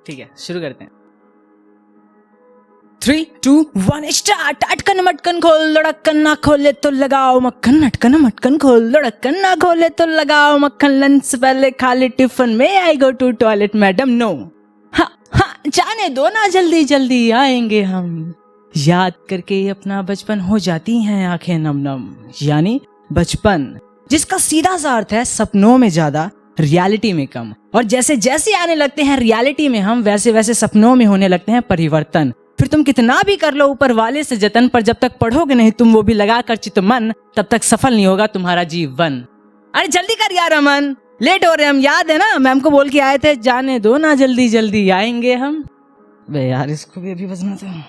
ठीक है, शुरू करते हैं। 3, 2, 1 स्टार्ट। अटकन मटकन खोल लड़कन, ना खोले तो लगाओ मक्खन। अटकन मटकन खोल लड़कन, ना खोले तो लगाओ मक्खन। लंच से पहले खाली टिफिन में, I go to toilet madam no. हाँ हाँ जाने दो ना, जल्दी जल्दी आएंगे हम। याद करके अपना बचपन हो जाती हैं आंखें नम नम। यानी बचपन, जिसका सीधा सा अर्थ है सपनों में ज्यादा, रियलिटी में कम। और जैसे जैसे आने लगते हैं रियलिटी में हम, वैसे वैसे सपनों में होने लगते हैं परिवर्तन। फिर तुम कितना भी कर लो ऊपर वाले से जतन, पर जब तक पढ़ोगे नहीं तुम वो भी लगा कर चित मन, तब तक सफल नहीं होगा तुम्हारा जीवन। अरे जल्दी कर यार अमन, लेट हो रहे हम। याद है ना मैम को बोल के आए थे, जाने दो ना जल्दी जल्दी आएंगे हम। बे यार इसको भी अभी बजना था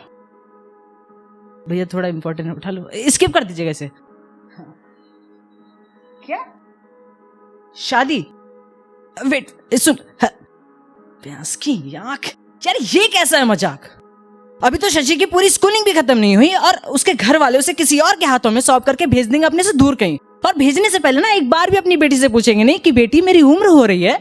भैया, थोड़ा इंपॉर्टेंट उठा लो, स्किप कर दीजिएगा इसे। क्या शादी? वेट सुन, प्यास की आंख यार, ये कैसा है मजाक? अभी तो शशि की पूरी स्कूलिंग भी खत्म नहीं हुई और उसके घर वाले उसे किसी और के हाथों में सौंप करके भेज देंगे अपने से दूर कहीं। और भेजने से पहले ना एक बार भी अपनी बेटी से पूछेंगे नहीं कि बेटी मेरी उम्र हो रही है,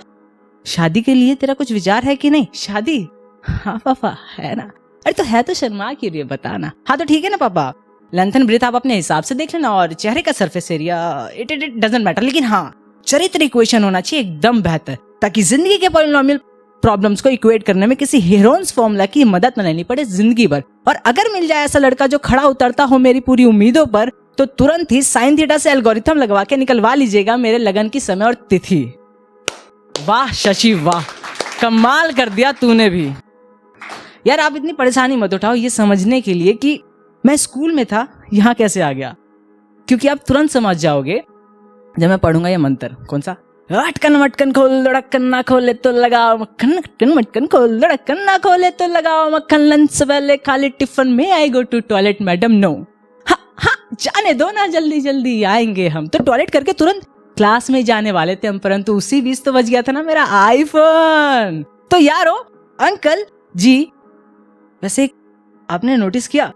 शादी के लिए तेरा कुछ विचार है कि नहीं? शादी? हाँ पापा है ना। अरे तो है तो शर्मा क्यों रही है, बताना। हाँ तो ठीक है ना पापा, लेंथ एंड ब्रेथ आप अपने हिसाब से देख लेना, और चेहरे का surface area it doesn't matter, लेकिन हाँ चरित्र इक्वेशन होना चाहिए एकदम बेहतर, ताकि जिंदगी के पॉलिनोमियल प्रॉब्लम्स को इक्वेट करने में किसी हीरोन्स फॉर्मूला की मदद न लेनी पड़े जिंदगी भर। और अगर मिल जाए ऐसा लड़का जो खड़ा उतरता हो मेरी पूरी उम्मीदों पर, तो तुरंत ही साइन थीटा से एल्गोरिथम लगवा के निकलवा लीजिएगा मेरे लगन की समय और तिथि। वाह शशि वाह, कमाल कर दिया तूने भी। यार आप इतनी परेशानी मत उठाओ ये समझने के लिए कि मैं स्कूल में था यहाँ कैसे आ गया, क्योंकि आप तुरंत समझ जाओगे जब मैं पढ़ूंगा ये मंत्र। कौन सा? अटकन मटकन खोल लड़कन, ना खोले तो लगाओ मक्खन। अटकन मटकन खोल लड़कन, ना खोले तो लगाओ मक्खन। लंच से पहले खाली टिफिन में, I go to toilet madam no. हाँ हाँ जाने दो ना जल्दी जल्दी आएंगे हम। तो टॉयलेट करके तुरंत क्लास में जाने वाले थे हम, परंतु उसी बीच तो बच गया था ना मेरा आईफोन। तो यारो अंकल जी, वैसे आपने नोटिस किया,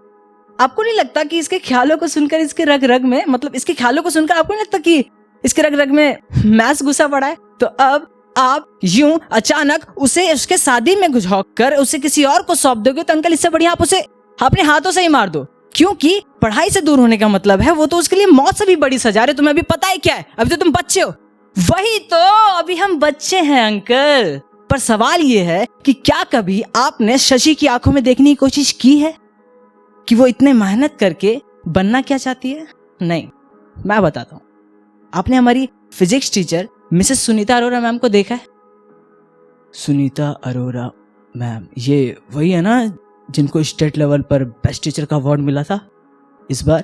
आपको नहीं लगता कि इसके ख्यालों को सुनकर इसके रग रग में, मतलब इसके ख्यालों को सुनकर आपको नहीं लगता कि इसके रग रग में मैथ्स घुसा पड़ा है? तो अब आप यूं अचानक उसे उसके शादी में घुसौक कर उसे किसी और को सौंप दोगे, तो अंकल इससे बढ़िया आप उसे अपने हाथों से ही मार दो, क्योंकि पढ़ाई से दूर होने का मतलब है वो तो उसके लिए मौत से भी बड़ी सजा है। तुम्हें अभी पता है क्या है? अभी तो तुम बच्चे हो। वही तो, अभी हम बच्चे हैं अंकल। पर सवाल ये है कि क्या कभी आपने शशि की आंखों में देखने की कोशिश की है कि वो इतने मेहनत करके बनना क्या चाहती है? नहीं, मैं बताता हूं। आपने हमारी physics teacher Mrs Sunita Arora ma'am को देखा है? सुनीता अरोरा मैम, ये वही है ना जिनको स्टेट लेवल पर बेस्ट टीचर का अवार्ड मिला था इस बार?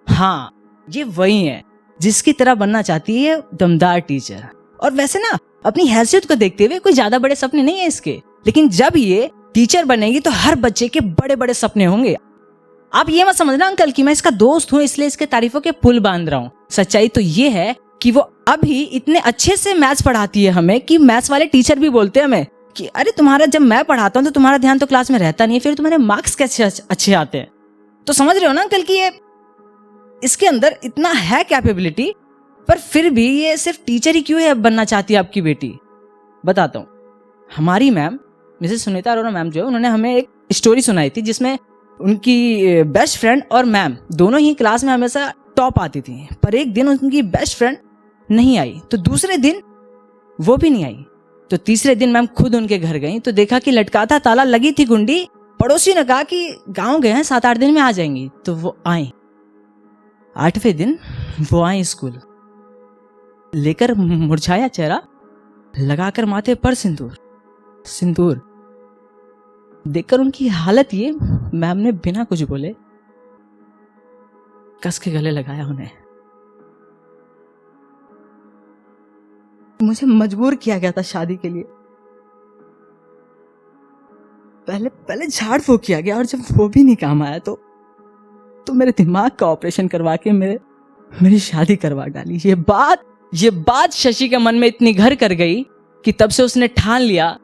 हाँ ये वही है जिसकी तरह बनना चाहती है दमदार टीचर। और वैसे ना अपनी हैसियत को देखते हुए कोई ज्यादा बड़े सपने नहीं है इसके, लेकिन जब ये टीचर बनेगी तो हर बच्चे के बड़े बड़े सपने होंगे। आप ये मत समझना अंकल कि मैं इसका दोस्त हूँ इसलिए इसके तारीफों के पुल बांध रहा हूँ। सच्चाई तो ये है कि वो अभी इतने अच्छे से मैथ्स पढ़ाती है हमें कि मैथ्स वाले टीचर भी बोलते हैं हमें कि अरे तुम्हारा जब मैं पढ़ाता हूँ तो तुम्हारा ध्यान तो क्लास में रहता नहीं है, फिर तुम्हारे मार्क्स कैसे अच्छे आते हैं। तो समझ रहे हो ना अंकल कि ये इसके अंदर इतना है कैपेबिलिटी, पर फिर भी ये सिर्फ टीचर ही क्यों है बनना चाहती है आपकी बेटी? बताता हूँ। हमारी ma'am Mrs Sunita Arora ma'am जो है, उन्होंने हमें एक स्टोरी सुनाई थी जिसमें उनकी बेस्ट फ्रेंड और मैम दोनों ही क्लास में हमेशा टॉप आती थी, पर एक दिन उनकी बेस्ट फ्रेंड नहीं आई, तो दूसरे दिन वो भी नहीं आई। तो तीसरे दिन मैम खुद उनके घर गई तो देखा कि लटका था ताला, लगी थी कुंडी। पड़ोसी ने कहा कि गांव गए हैं 7-8 दिन में आ जाएंगी, तो वो आई। 8वें दिन वो आई स्कूल लेकर मुरझाया चेहरा, लगाकर माथे पर सिंदूर। देखकर उनकी हालत ये, मैम ने बिना कुछ बोले कस के गले लगाया उन्हें। मुझे मजबूर किया गया था शादी के लिए। पहले झाड़ फूक किया गया, और जब वो भी नहीं काम आया तो मेरे दिमाग का ऑपरेशन करवा के मेरी शादी करवा डाली। ये बात शशि के मन में इतनी घर कर गई कि तब से उसने ठान लिया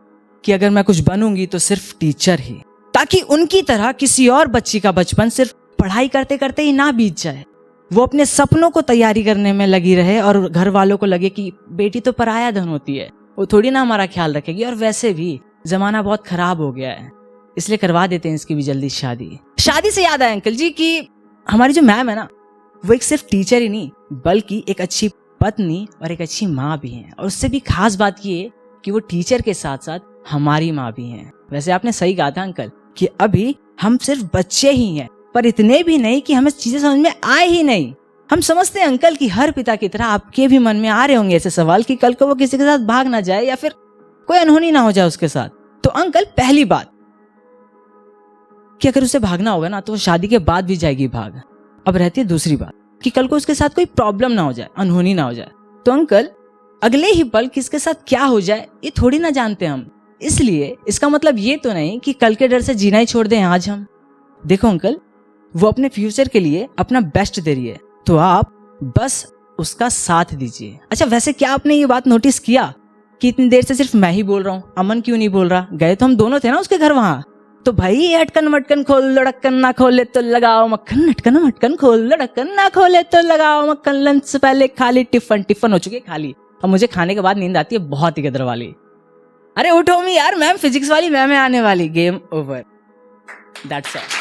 कि अगर मैं कुछ बनूंगी तो सिर्फ टीचर ही, ताकि उनकी तरह किसी और बच्ची का बचपन सिर्फ पढ़ाई करते करते ही ना बीत जाए। वो अपने सपनों को तैयारी करने में लगी रहे और घर वालों को लगे कि बेटी तो पराया धन होती है, वो थोड़ी ना हमारा ख्याल रखेगी। और वैसे भी जमाना बहुत खराब हो गया है, इसलिए करवा देते हैं इसकी भी जल्दी शादी। शादी से याद आया अंकल जी कि हमारी जो मैम है ना, वो एक सिर्फ टीचर ही नहीं बल्कि एक अच्छी पत्नी और एक अच्छी माँ भी है। और उससे भी खास बात ये है कि वो टीचर के साथ साथ हमारी माँ भी हैं। वैसे आपने सही कहा था अंकल कि अभी हम सिर्फ बच्चे ही हैं, पर इतने भी नहीं कि हमें चीजें समझ में आए ही नहीं। हम समझते हैं अंकल कि हर पिता की तरह आपके भी मन में आ रहे होंगे ऐसे सवाल कि कल को वो किसी के साथ भाग ना जाए या फिर कोई अनहोनी ना हो जाए उसके साथ। तो अंकल पहली बात कि अगर उसे भागना होगा ना तो वो शादी के बाद भी जाएगी भाग। अब रहती है दूसरी बात कि कल को उसके साथ कोई प्रॉब्लम ना हो जाए, अनहोनी ना हो जाए, तो अंकल अगले ही पल किसके साथ क्या हो जाए ये थोड़ी ना जानते हम। इसलिए इसका मतलब ये तो नहीं कि कल के डर से जीना ही छोड़ दें आज हम। देखो अंकल, वो अपने फ्यूचर के लिए अपना बेस्ट दे रही है, तो आप बस उसका साथ दीजिए। अच्छा वैसे क्या आपने ये बात नोटिस किया कि इतनी देर से सिर्फ मैं ही बोल रहा हूँ, अमन क्यों नहीं बोल रहा? गए तो हम दोनों थे ना उसके घर वहां। तो भाई अटकन मटकन खोल लो, ढक्कन ना खोले तो लगाओ मक्खन, अटकन मटकन खोल लो, ढक्कन ना खोले तो लगाओ मक्खन। लंच से पहले खाली, टिफिन हो चुकी है खाली, अब मुझे खाने के बाद नींद आती है बहुत ही गदर वाली। अरे उठो मी यार, मैम फिजिक्स वाली मैम है आने वाली। Game over, that's all.